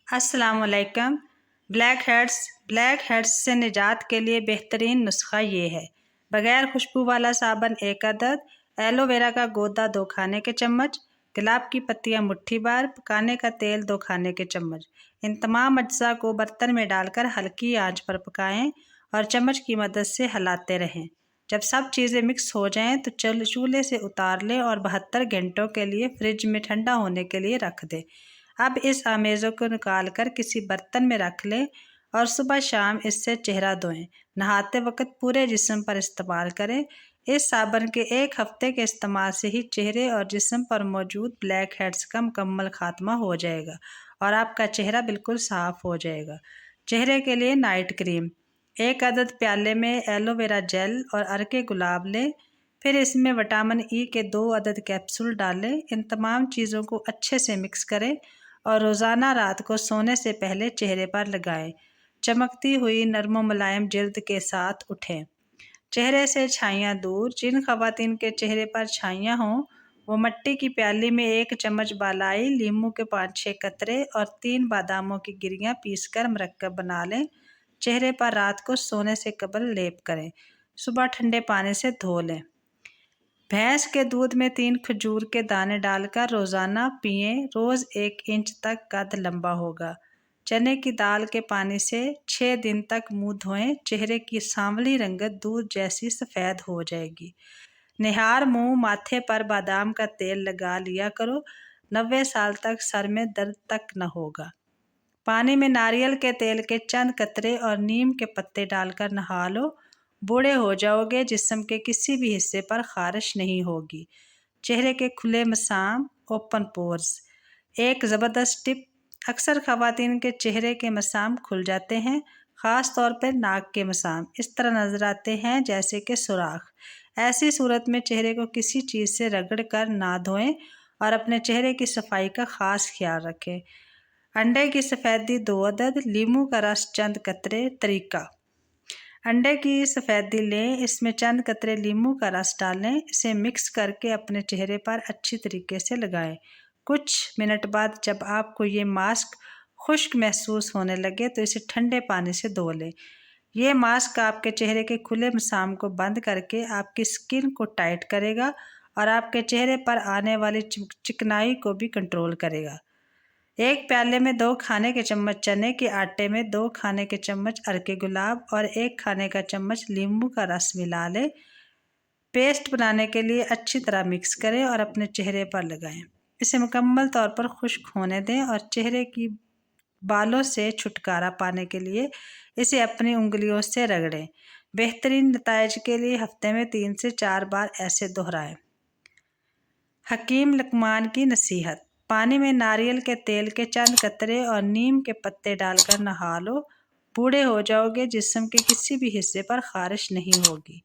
السلام علیکم۔ Black heads سے نجات کے لیے بہترین نسخہ یہ ہے: بغیر خوشبو والا صابن 1 عدد، ایلو ویرا کا گودا 2 کھانے کے چمچ، گلاب کی پتیاں مٹھی بھر، پکانے کا تیل 2 کھانے کے چمچ۔ ان تمام اجزاء کو برتن میں ڈال کر ہلکی آنچ پر پکائیں اور چمچ کی مدد سے ہلاتے رہیں۔ جب سب چیزیں مکس ہو جائیں تو چولہے سے اتار لیں اور 72 گھنٹوں کے لیے فریج میں ٹھنڈا ہونے کے لیے رکھ دیں۔ اب اس آمیزوں کو نکال کر کسی برتن میں رکھ لیں اور صبح شام اس سے چہرہ دھوئیں۔ نہاتے وقت پورے جسم پر استعمال کریں۔ اس صابن کے 1 ہفتے کے استعمال سے ہی چہرے اور جسم پر موجود بلیک ہیڈز کا مکمل خاتمہ ہو جائے گا اور آپ کا چہرہ بالکل صاف ہو جائے گا۔ چہرے کے لیے نائٹ کریم: 1 عدد پیالے میں ایلو ویرا جیل اور ارکے گلاب لیں، پھر اس میں وٹامن ای کے 2 عدد کیپسول ڈالیں۔ ان تمام چیزوں کو اچھے سے مکس کریں اور روزانہ رات کو سونے سے پہلے چہرے پر لگائیں۔ چمکتی ہوئی نرم و ملائم جلد کے ساتھ اٹھیں۔ چہرے سے چھائیاں دور: جن خواتین کے چہرے پر چھائیاں ہوں وہ مٹی کی پیالی میں 1 چمچ بالائی لیموں کے 5-6 قطرے اور 3 باداموں کی گریاں پیس کر مرکب بنا لیں۔ چہرے پر رات کو سونے سے قبل لیپ کریں، صبح ٹھنڈے پانی سے دھو لیں۔ بھینس کے دودھ میں 3 کھجور کے دانے ڈال کر روزانہ پئیں، روز 1 انچ تک قد لمبا ہوگا۔ چنے کی دال کے پانی سے 6 دن تک منہ دھوئیں، چہرے کی سانولی رنگت دودھ جیسی سفید ہو جائے گی۔ نہار منہ ماتھے پر بادام کا تیل لگا لیا کرو، 90 سال تک سر میں درد تک نہ ہوگا۔ پانی میں ناریل کے تیل کے چند قطرے اور نیم کے پتے ڈال کر نہا لو، بوڑھے ہو جاؤ گے، جسم کے کسی بھی حصے پر خارش نہیں ہوگی۔ چہرے کے کھلے مسام اوپن پورز: ایک زبردست ٹپ: اکثر خواتین کے چہرے کے مسام کھل جاتے ہیں، خاص طور پر ناک کے مسام اس طرح نظر آتے ہیں جیسے کہ سوراخ۔ ایسی صورت میں چہرے کو کسی چیز سے رگڑ کر نہ دھوئیں اور اپنے چہرے کی صفائی کا خاص خیال رکھیں۔ انڈے کی سفیدی 2 عدد، لیموں کا رس چند قطرے۔ طریقہ: انڈے کی سفیدی لیں، اس میں چند قطرے لیموں کا رس ڈالیں، اسے مکس کر کے اپنے چہرے پر اچھی طریقے سے لگائیں۔ کچھ منٹ بعد جب آپ کو یہ ماسک خشک محسوس ہونے لگے تو اسے ٹھنڈے پانی سے دھو لیں۔ یہ ماسک آپ کے چہرے کے کھلے مسام کو بند کر کے آپ کی سکن کو ٹائٹ کرے گا اور آپ کے چہرے پر آنے والی چکنائی کو بھی کنٹرول کرے گا۔ 1 پیالے میں 2 کھانے کے چمچ چنے کے آٹے میں 2 کھانے کے چمچ ارکے گلاب اور 1 کھانے کا چمچ لیموں کا رس ملا لیں۔ پیسٹ بنانے کے لیے اچھی طرح مکس کریں اور اپنے چہرے پر لگائیں۔ اسے مکمل طور پر خشک ہونے دیں اور چہرے کی بالوں سے چھٹکارا پانے کے لیے اسے اپنی انگلیوں سے رگڑیں۔ بہترین نتائج کے لیے ہفتے میں 3 سے 4 بار ایسے دہرائیں۔ حکیم لقمان کی نصیحت: پانی میں ناریل کے تیل کے چند قطرے اور نیم کے پتے ڈال کر نہا لو، بوڑھے ہو جاؤ گے، جسم کے کسی بھی حصے پر خارش نہیں ہوگی۔